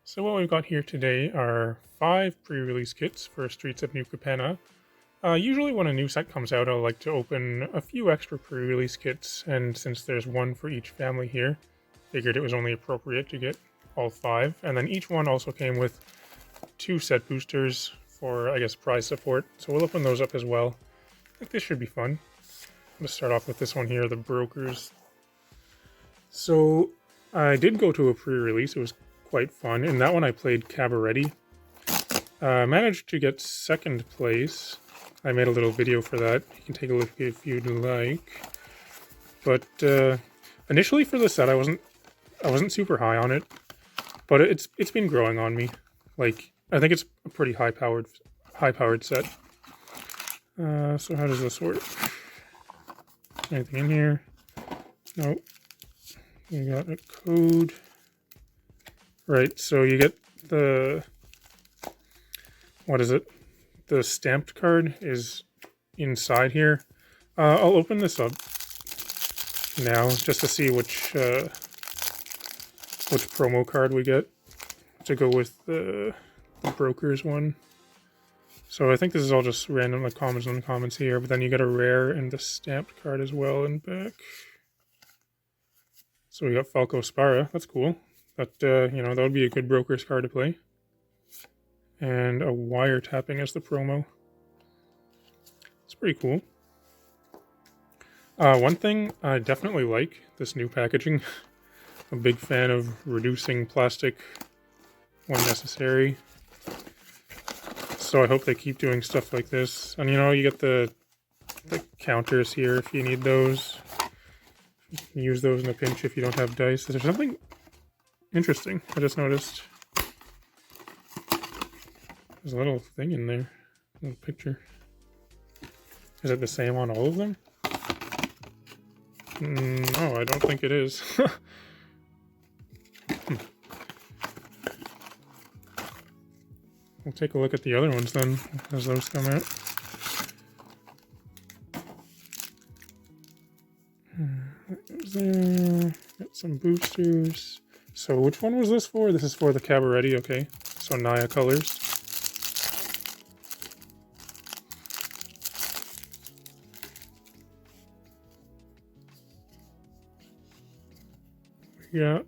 So what we've got here today are 5 pre-release kits for Streets of New Capenna. Usually when a new set comes out, I like to open a few extra pre-release kits, and since there's one for each family here, figured it was only appropriate to get all 5. And then each one also came with 2 set boosters for, I guess, prize support, so we'll open those up as well. I think this should be fun. Let's start off with this one here, the Brokers. So I did go to a pre-release, it was quite fun. In that one I played Cabaretti. Managed to get second place. I made a little video for that. You can take a look if you'd like. But initially for the set I wasn't super high on it, but it's been growing on me. Like, I think it's a pretty high powered set. So how does this work? Anything in here? Nope. You got a code. Right, so you get the, what is it? The stamped card is inside here. I'll open this up now just to see which promo card we get to go with the Brokers one. So I think this is all just random, like commons and uncommons here, but then you get a rare and the stamped card as well in back. So we got Falco Spara, that's cool. But, that would be a good Brokers card to play. And a wiretapping as the promo. It's pretty cool. One thing I definitely like, this new packaging. I'm a big fan of reducing plastic when necessary. So I hope they keep doing stuff like this. And you get the counters here if you need those. You can use those in a pinch if you don't have dice. There's something interesting I just noticed. There's a little thing in there. A little picture. Is it the same on all of them? No, I don't think it is. We'll take a look at the other ones then, as those come out. There. Got some boosters. So which one was this for? This is for the Cabaretti, okay. So Naya colors. We got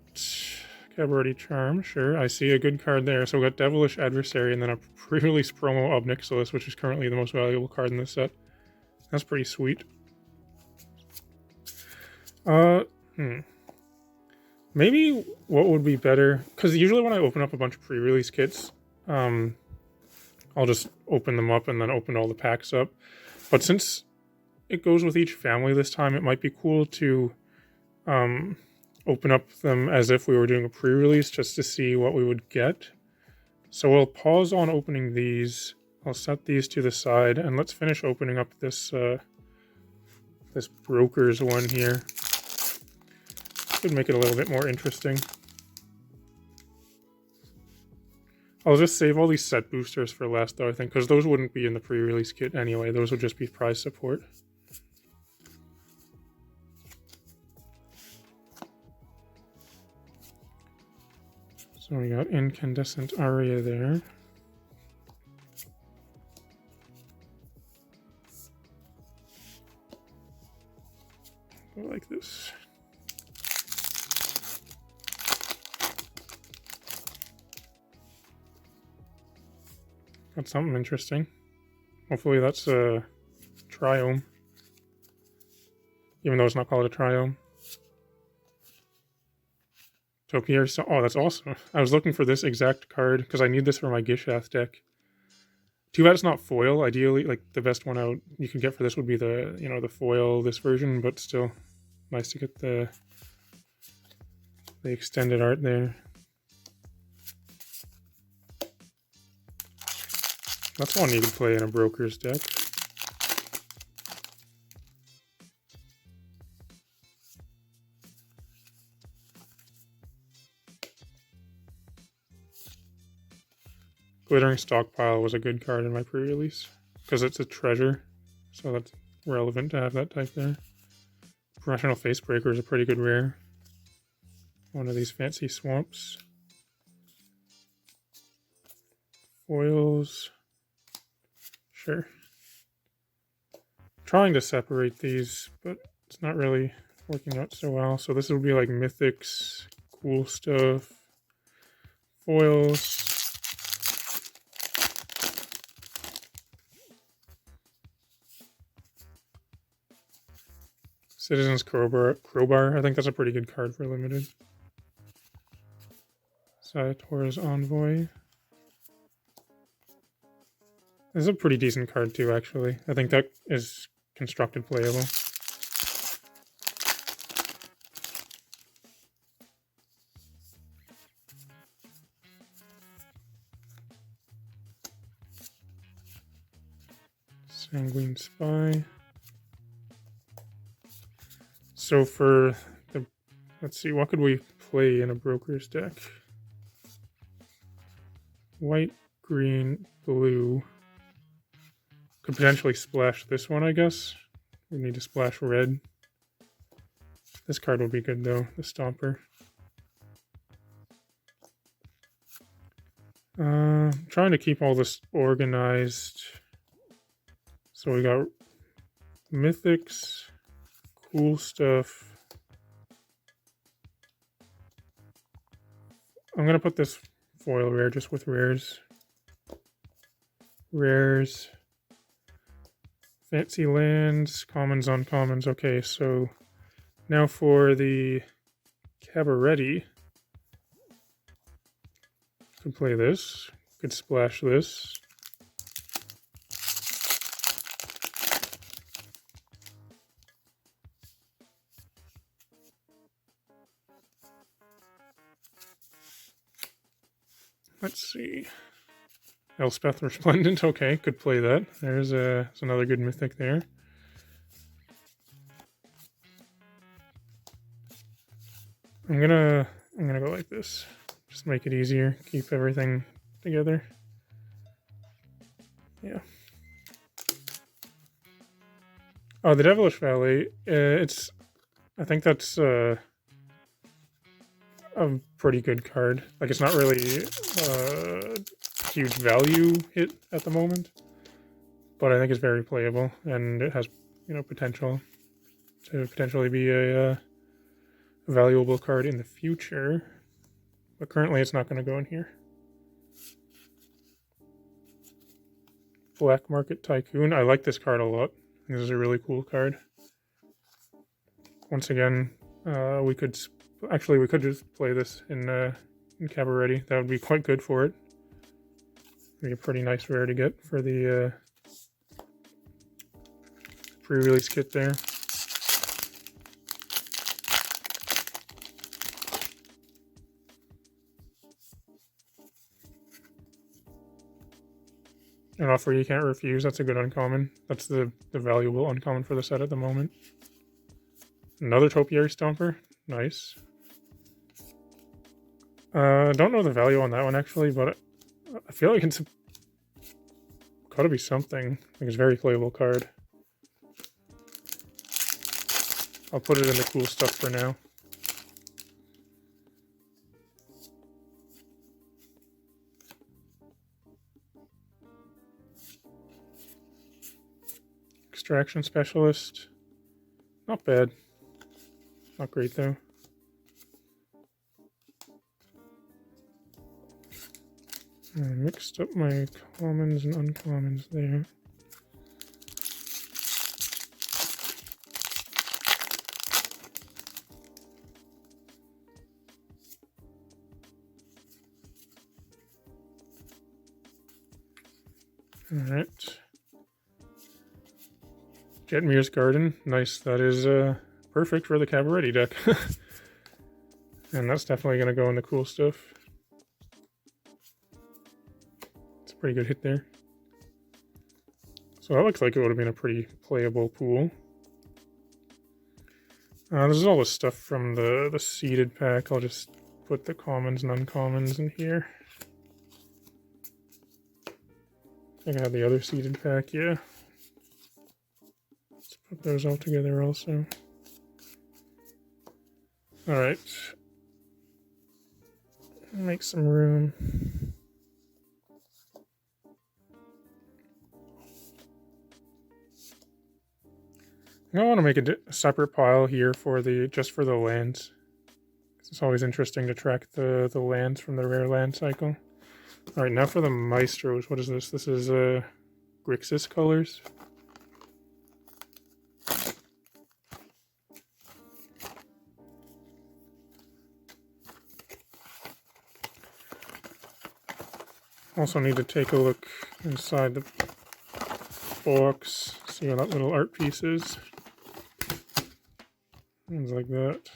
Cabaretti Charm, sure. I see a good card there. So we got Devilish Adversary and then a pre-release promo of Nixilis, which is currently the most valuable card in this set. That's pretty sweet. Maybe what would be better, because usually when I open up a bunch of pre-release kits, I'll just open them up and then open all the packs up. But since it goes with each family this time, it might be cool to open up them as if we were doing a pre-release just to see what we would get. So we'll pause on opening these. I'll set these to the side and let's finish opening up this this Brokers one here. Could make it a little bit more interesting. I'll just save all these set boosters for last though, I think, because those wouldn't be in the pre-release kit anyway. Those would just be prize support. So we got Incandescent Aria there. Go like this. Got something interesting. Hopefully that's a Triome. Even though it's not called a Triome. Topiary Stomper. Oh, that's awesome. I was looking for this exact card because I need this for my Gishath deck. Too bad it's not foil. Ideally, like the best one out you can get for this would be the, the foil, this version, but still nice to get the extended art there. That's one you can play in a Brokers deck. Glittering Stockpile was a good card in my pre-release because it's a treasure, so that's relevant to have that type there. Professional Facebreaker is a pretty good rare. One of these fancy swamps. foils. Sure. Trying to separate these, but it's not really working out so well. So this will be like mythics, cool stuff, foils. Citizen's Crowbar. I think that's a pretty good card for limited. Sator's Envoy. This is a pretty decent card too, actually. I think that is constructed playable. Sanguine Spy. So for the, let's see, what could we play in a broker's deck? White, green, blue. Could potentially splash this one, I guess. We need to splash red. This card will be good though, the Stomper. Trying to keep all this organized. So we got mythics, cool stuff. I'm gonna put this foil rare just with rares. Rares. Fancy lands, commons, uncommons. Okay, so now for the Cabaretti. Could play this. Could splash this. Let's see. Elspeth Resplendent. Okay, could play that. There's another good mythic there. I'm gonna go like this. Just make it easier. Keep everything together. Yeah. Oh, the Devilish Valley. I think that's a pretty good card. Like, it's not really huge value hit at the moment, but I think it's very playable, and it has, potential to potentially be a valuable card in the future. But currently, it's not going to go in here. Black Market Tycoon. I like this card a lot. This is a really cool card. Once again, we could just play this in Cabaretti. That would be quite good for it. Be a pretty nice rare to get for the pre-release kit there. An offer you can't refuse. That's a good uncommon. That's the valuable uncommon for the set at the moment. Another Topiary Stomper. Nice. Don't know the value on that one actually, but I feel like it's gotta be something. Like, it's a very playable card. I'll put it in the cool stuff for now. Extraction Specialist. Not bad. Not great though. I mixed up my commons and uncommons there. Alright. Jetmir's Garden. Nice. That is perfect for the Cabaretti deck. And that's definitely going to go in the cool stuff. It's a pretty good hit there. So that looks like it would have been a pretty playable pool. This is all the stuff from the seeded pack. I'll just put the commons and uncommons in here. I think I have the other seeded pack, yeah. Let's put those all together also. Alright. Make some room. I want to make a separate pile here for just for the lands. It's always interesting to track the lands from the rare land cycle. All right, now for the Maestros. What is this? This is Grixis colors. Also need to take a look inside the box, see what that little art piece is. Things like that.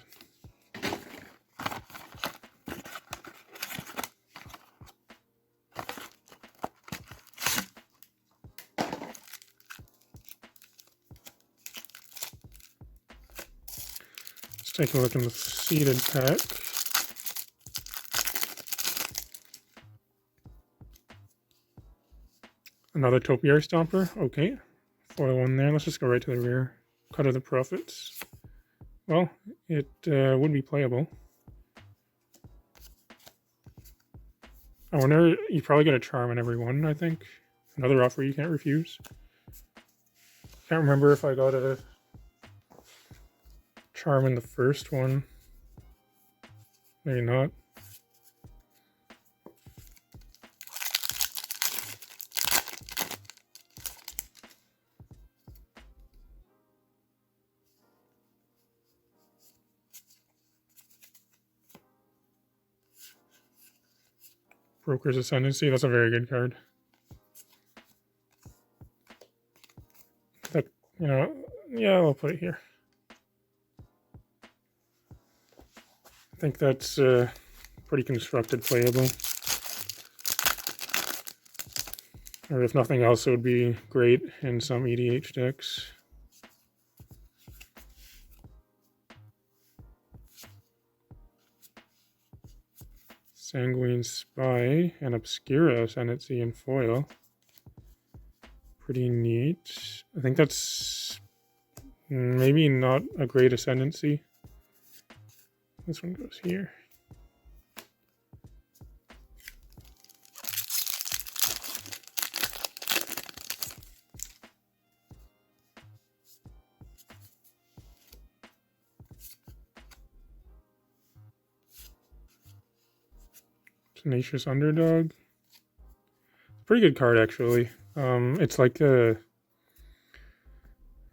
Let's take a look in the seeded pack. Another Topiary Stomper. Okay. Foil one there. Let's just go right to the rear. Cut of the Prophets. Well, it would be playable. I wonder, you probably get a charm in every one, I think. Another offer you can't refuse. Can't remember if I got a charm in the first one. Maybe not. Broker's Ascendancy, that's a very good card. That, you know, yeah, I'll put it here. I think that's pretty constructed playable. Or if nothing else, it would be great in some EDH decks. Sanguine Spy and Obscura Ascendancy in foil. Pretty neat. I think that's maybe not a great Ascendancy. This one goes here. Tenacious Underdog. Pretty good card, actually. It's like a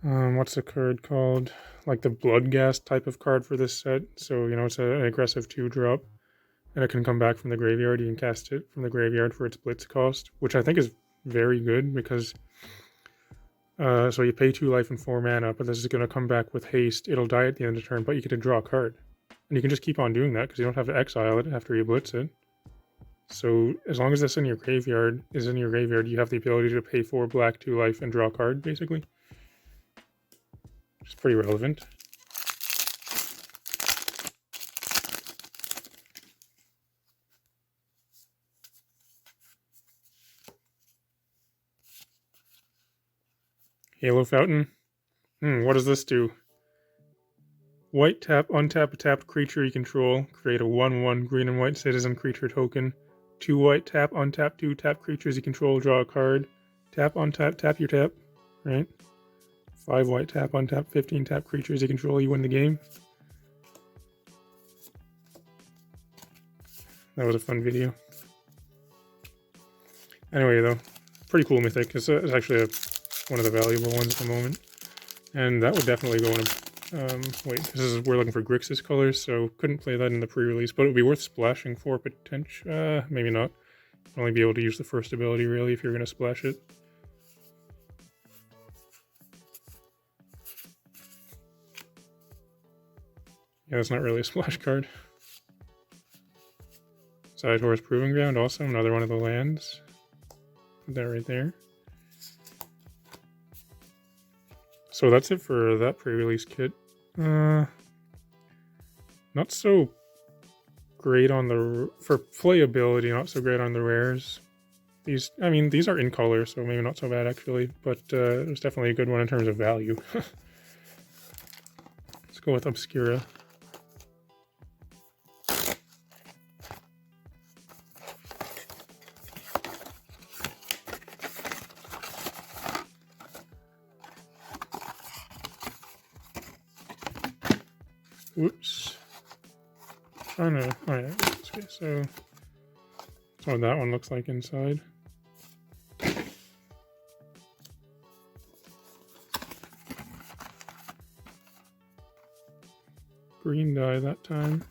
what's the card called? Like the Bloodghast type of card for this set. So, you know, it's an aggressive 2-drop, and it can come back from the graveyard. You can cast it from the graveyard for its blitz cost, which I think is very good because so you pay 2 life and 4 mana, but this is going to come back with haste. It'll die at the end of the turn, but you get to draw a card. And you can just keep on doing that because you don't have to exile it after you blitz it. So as long as this in your graveyard you have the ability to pay 4 black, 2 life, and draw a card, basically. Which is pretty relevant. Halo Fountain. What does this do? White tap, untap a tapped creature you control. Create a 1/1 green and white citizen creature token. 2 white, tap, untap 2 tap creatures you control, draw a card. Tap, untap, tap your tap. Right? 5 white, tap, untap 15 tap creatures you control, you win the game. That was a fun video. Anyway, though, pretty cool mythic. It's actually one of the valuable ones at the moment. And that would definitely go in a... we're looking for Grixis colors, so couldn't play that in the pre-release, but it would be worth splashing for potential. Maybe not. You'd only be able to use the first ability, really, if you're going to splash it. Yeah, that's not really a splash card. Sidehorse Proving Ground, also another one of the lands. Put that right there. So that's it for that pre-release kit. Not so great on the... For playability, not so great on the rares. These are in color, so maybe not so bad, actually. But it was definitely a good one in terms of value. Let's go with Obscura. Whoops. Trying to. Oh yeah. Okay, so that's what that one looks like inside. Green dye that time.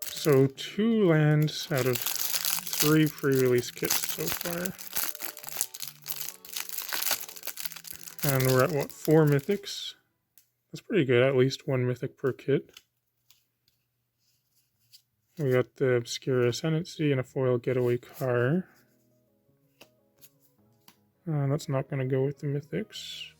So 2 lands out of 3 pre-release kits so far. And we're at what, 4 mythics? That's pretty good, at least 1 mythic per kit. We got the Obscure Ascendancy and a foil getaway car. That's not going to go with the mythics.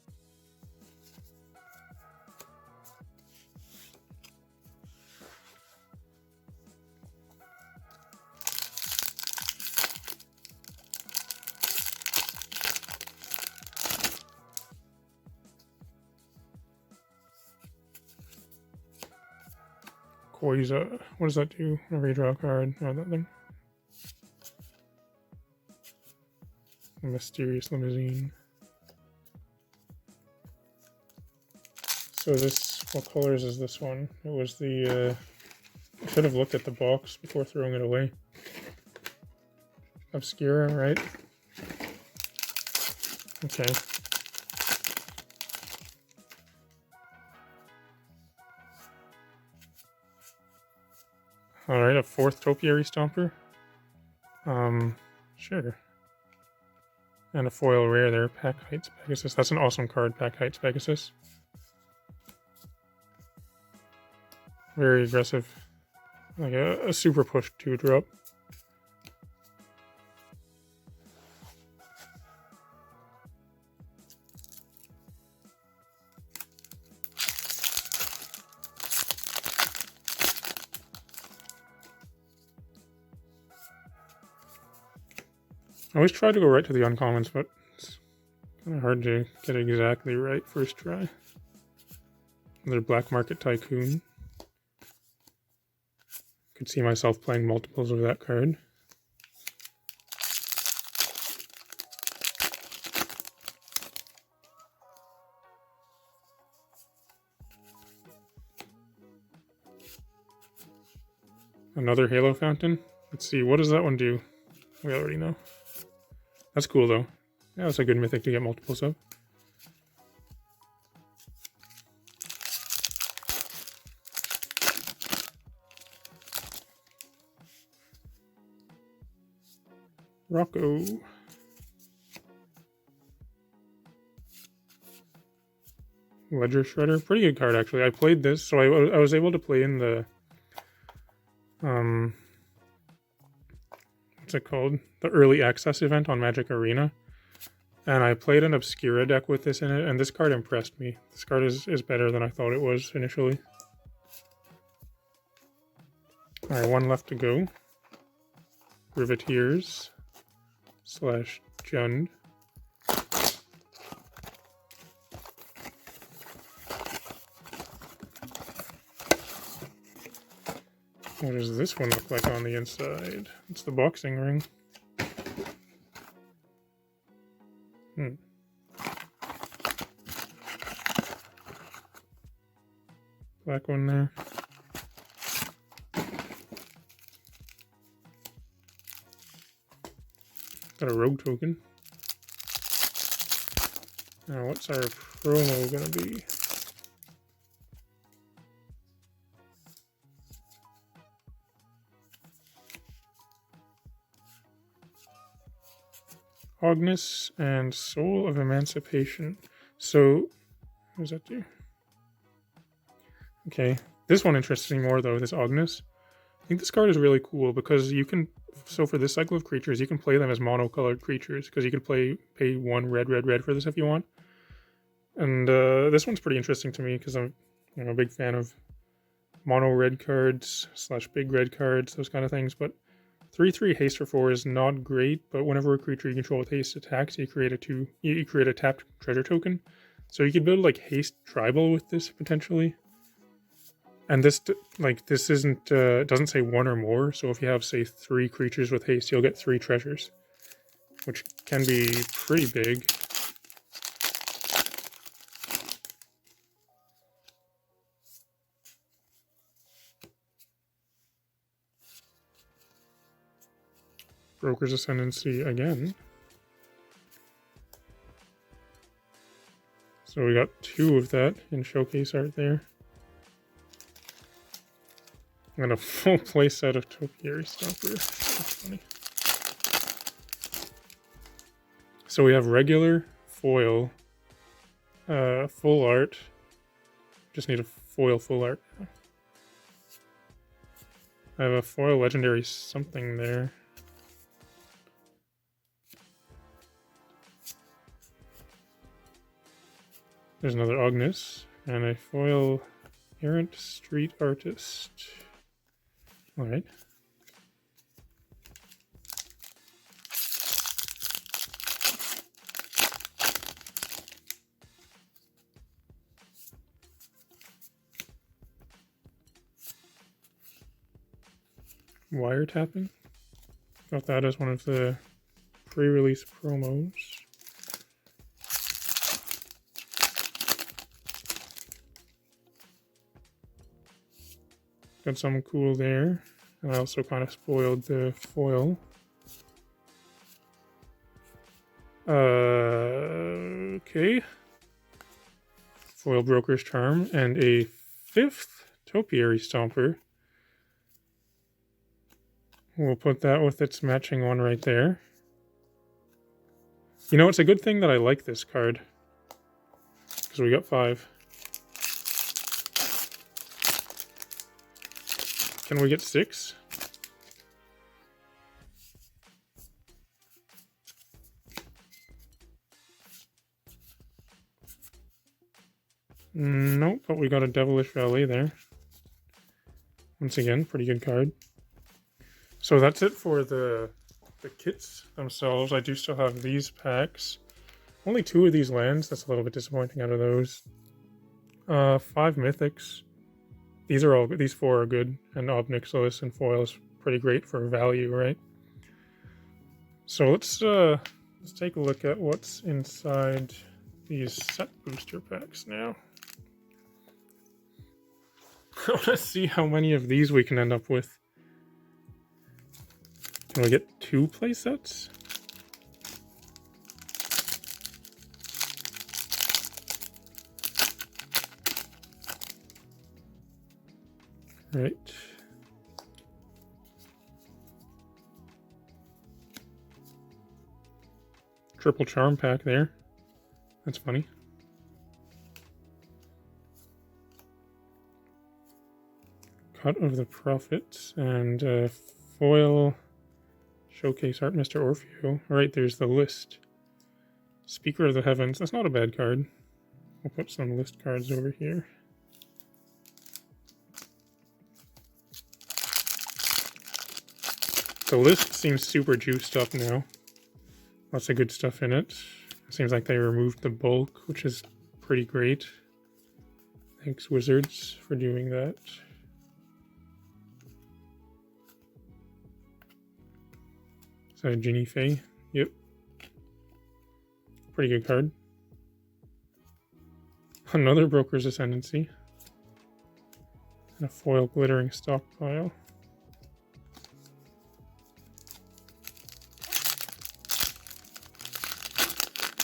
Koiza. What does that do? Whenever you draw a card. Oh, that thing. The Mysterious Limousine. So this, what colors is this one? It was the, I should have looked at the box before throwing it away. Obscura, right? Okay. Alright, a 4th Topiary Stomper. Sure. And a foil rare there, Pack Heights Pegasus. That's an awesome card, Pack Heights Pegasus. Very aggressive. Like a super push 2-drop. I always try to go right to the uncommons, but it's kind of hard to get it exactly right first try. Another Black Market Tycoon. Could see myself playing multiples of that card. Another Halo Fountain. Let's see, what does that one do? We already know. That's cool though. Yeah, that's a good mythic to get multiples of. Rocco. Ledger Shredder. Pretty good card actually. I played this, so I was able to play in the what's it called? The early access event on Magic Arena. And I played an Obscura deck with this in it, and this card impressed me. This card is better than I thought it was initially. Alright, 1 left to go. Riveteers / Jund. What does this one look like on the inside? It's the boxing ring. Black one there. Got a rogue token. Now what's our promo gonna be? Ognis and Soul of Emancipation. So, what does that do? Okay, this one interests me more though, this Ognis. I think this card is really cool because you can, so for this cycle of creatures, you can play them as monocolored creatures because you can pay 1 red for this if you want. And this one's pretty interesting to me because I'm a big fan of mono red cards / big red cards, those kind of things, but 3/3 haste for 4 is not great, but whenever a creature you control with haste attacks, you create a tapped treasure token. So you could build like haste tribal with this potentially. And this doesn't say 1 or more. So if you have say 3 creatures with haste, you'll get 3 treasures. which can be pretty big. Broker's Ascendancy again. So we got 2 of that in showcase art there. And a full playset of Topiary Stomper. That's funny. So we have regular, foil, full art. Just need a foil full art now. I have a foil legendary something there. There's another Ognis and a foil errant street artist. All right. Wiretapping. Got that as one of the pre-release promos. Got some cool there. And I also kind of spoiled the foil. Okay. Foil Broker's Charm and a 5th Topiary Stomper. We'll put that with its matching one right there. You know, it's a good thing that I like this card. Because we got 5. Can we get 6? Nope, but we got a Devilish Valet there. Once again, pretty good card. So that's it for the kits themselves. I do still have these packs. Only 2 of these lands. That's a little bit disappointing out of those. 5 mythics. These 4 are good, and Obnixilis and foil is pretty great for value, right? So let's take a look at what's inside these set booster packs now. I want to see how many of these we can end up with. Can we get 2 playsets? Right. Triple charm pack there. That's funny. Cut of the Prophets and foil showcase art, Mr. Orfeo. Alright, there's the list. Speaker of the Heavens. That's not a bad card. We'll put some list cards over here. The list seems super juiced up now. Lots of good stuff in it. It seems like they removed the bulk, which is pretty great. Thanks, Wizards, for doing that. Is that a Ginny Fae? Yep. Pretty good card. Another Broker's Ascendancy. And a foil glittering stockpile.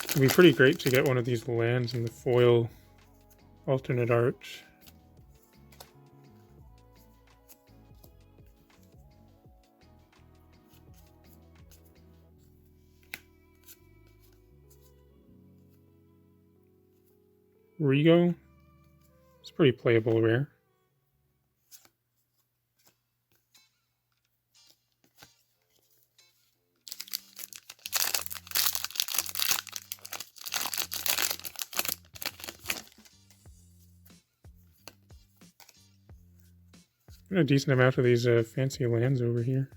It'd be pretty great to get one of these lands in the foil alternate art. Rigo. It's pretty playable rare. Got a decent amount of these fancy lands over here.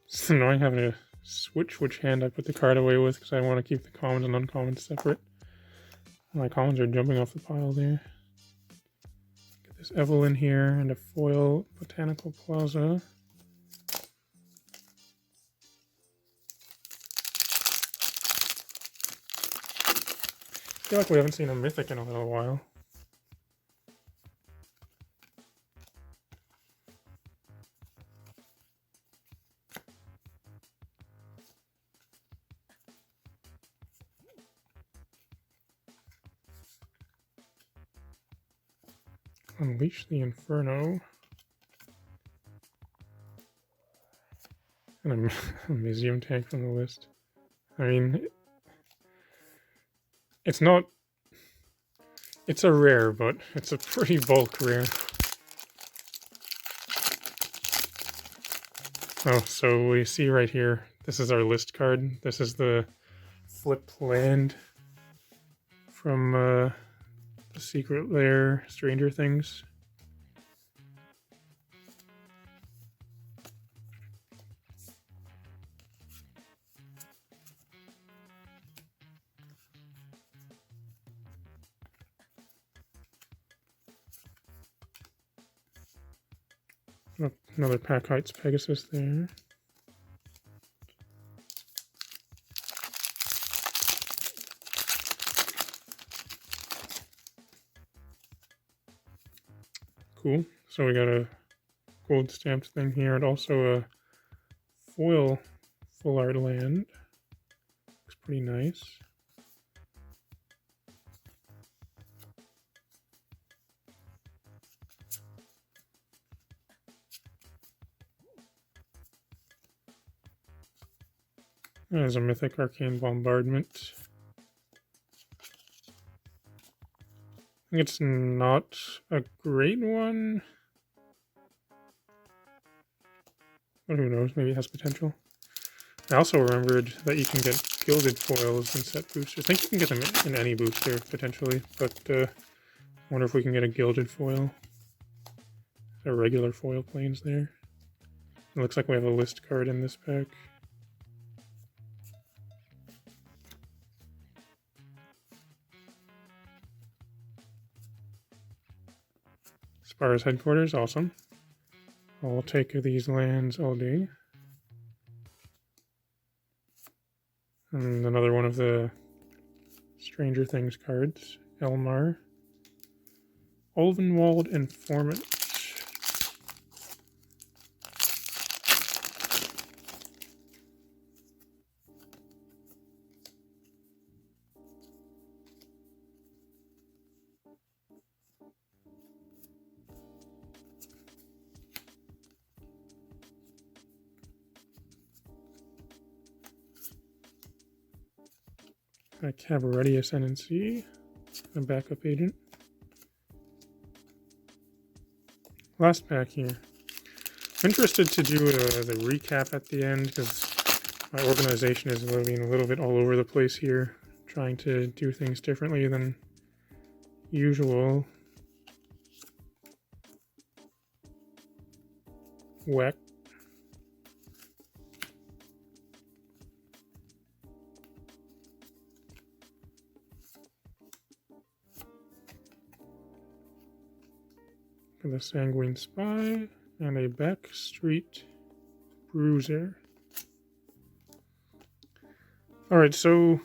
It's annoying having to switch which hand I put the card away with because I want to keep the commons and uncommons separate. My commons are jumping off the pile there. Get this Evelyn here and a foil Botanical Plaza. I feel like we haven't seen a mythic in a little while. Unleash the Inferno. And a museum tank from the list. I mean, it's not... It's a rare, but it's a pretty bulk rare. Oh, so we see right here, this is our list card. This is the flipped land from the Secret Lair Stranger Things. Another Pack Heights Pegasus there. Cool. So we got a gold stamped thing here and also a foil full art land. Looks pretty nice. There's a Mythic Arcane Bombardment. I think it's not a great one. But who knows, maybe it has potential. I also remembered that you can get gilded foils in set boosters. I think you can get them in any booster, potentially. But I wonder if we can get a gilded foil. There are regular foil planes there. It looks like we have a list card in this pack. Spara's Headquarters, awesome. I'll take these lands all day. And another one of the Stranger Things cards, Elmar. Ulvenwald Informant. A Cabaretti Ascendancy, a backup agent. Last pack here. I'm interested to do the recap at the end because my organization is moving a little bit all over the place here, trying to do things differently than usual. Whack. The Sanguine Spy, and a Backstreet Bruiser. Alright, so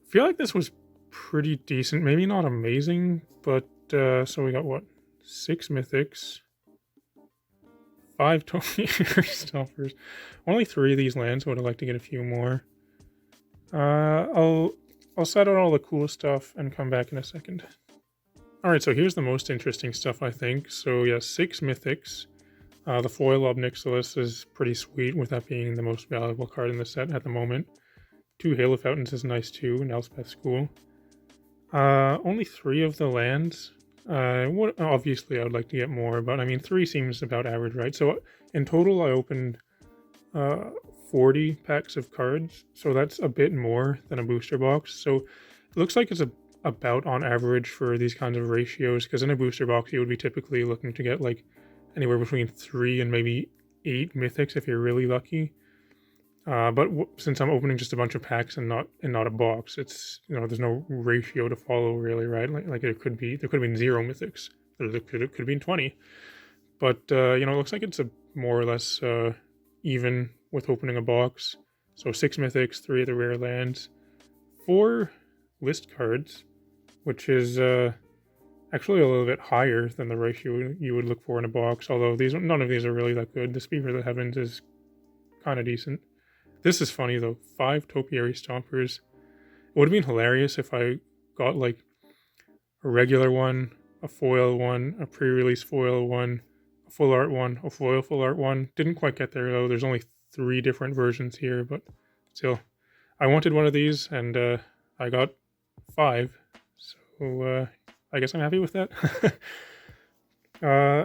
I feel like this was pretty decent. Maybe not amazing, but so we got what? 6 Mythics, 5 Topiary Stompers. Only 3 of these lands, would have liked to get a few more. I'll set out all the cool stuff and come back in a second. Alright, so here's the most interesting stuff, I think. So yeah, 6 Mythics. The foil Obnixilis is pretty sweet, with that being the most valuable card in the set at the moment. 2 Halo Fountains is nice too, and Elspeth's cool. Only 3 of the lands. Obviously I would like to get more, but I mean 3 seems about average, right? So in total I opened 40 packs of cards, so that's a bit more than a booster box. So it looks like it's about on average for these kinds of ratios, because in a booster box you would be typically looking to get like anywhere between 3 and maybe 8 mythics if you're really lucky. But since I'm opening just a bunch of packs and not a box, it's, you know, there's no ratio to follow really, right? Like there could have been 0 mythics. There could have been 20. But you know, it looks like it's a more or less even with opening a box. So 6 mythics, 3 of the rare lands, 4 list cards, which is actually a little bit higher than the ratio you would look for in a box. Although none of these are really that good. The Speaker of the Heavens is kind of decent. This is funny though. 5 Topiary Stompers. It would have been hilarious if I got like a regular one, a foil one, a pre-release foil one, a full art one, a foil full art one. Didn't quite get there though. There's only 3 different versions here, but still, I wanted one of these, and I got 5. So I guess I'm happy with that.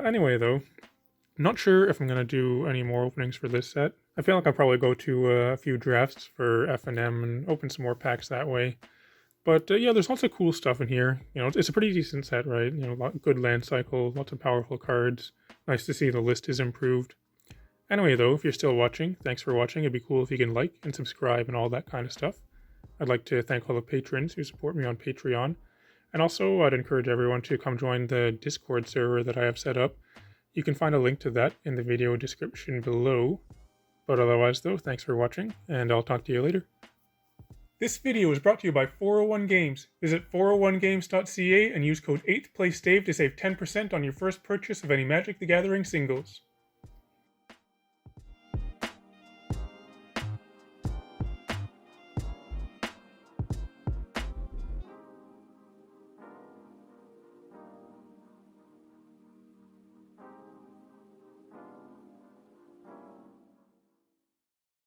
Anyway though, not sure if I'm gonna do any more openings for this set. I feel like I'll probably go to a few drafts for F&M and open some more packs that way. But yeah, there's lots of cool stuff in here. You know, it's a pretty decent set, right? You know, good land cycle, lots of powerful cards. Nice to see the list is improved. Anyway though, if you're still watching, thanks for watching. It'd be cool if you can like and subscribe and all that kind of stuff. I'd like to thank all the patrons who support me on Patreon. And also, I'd encourage everyone to come join the Discord server that I have set up. You can find a link to that in the video description below. But otherwise though, thanks for watching, and I'll talk to you later. This video is brought to you by 401 Games. Visit 401games.ca and use code 8thPlaceDave to save 10% on your first purchase of any Magic the Gathering singles.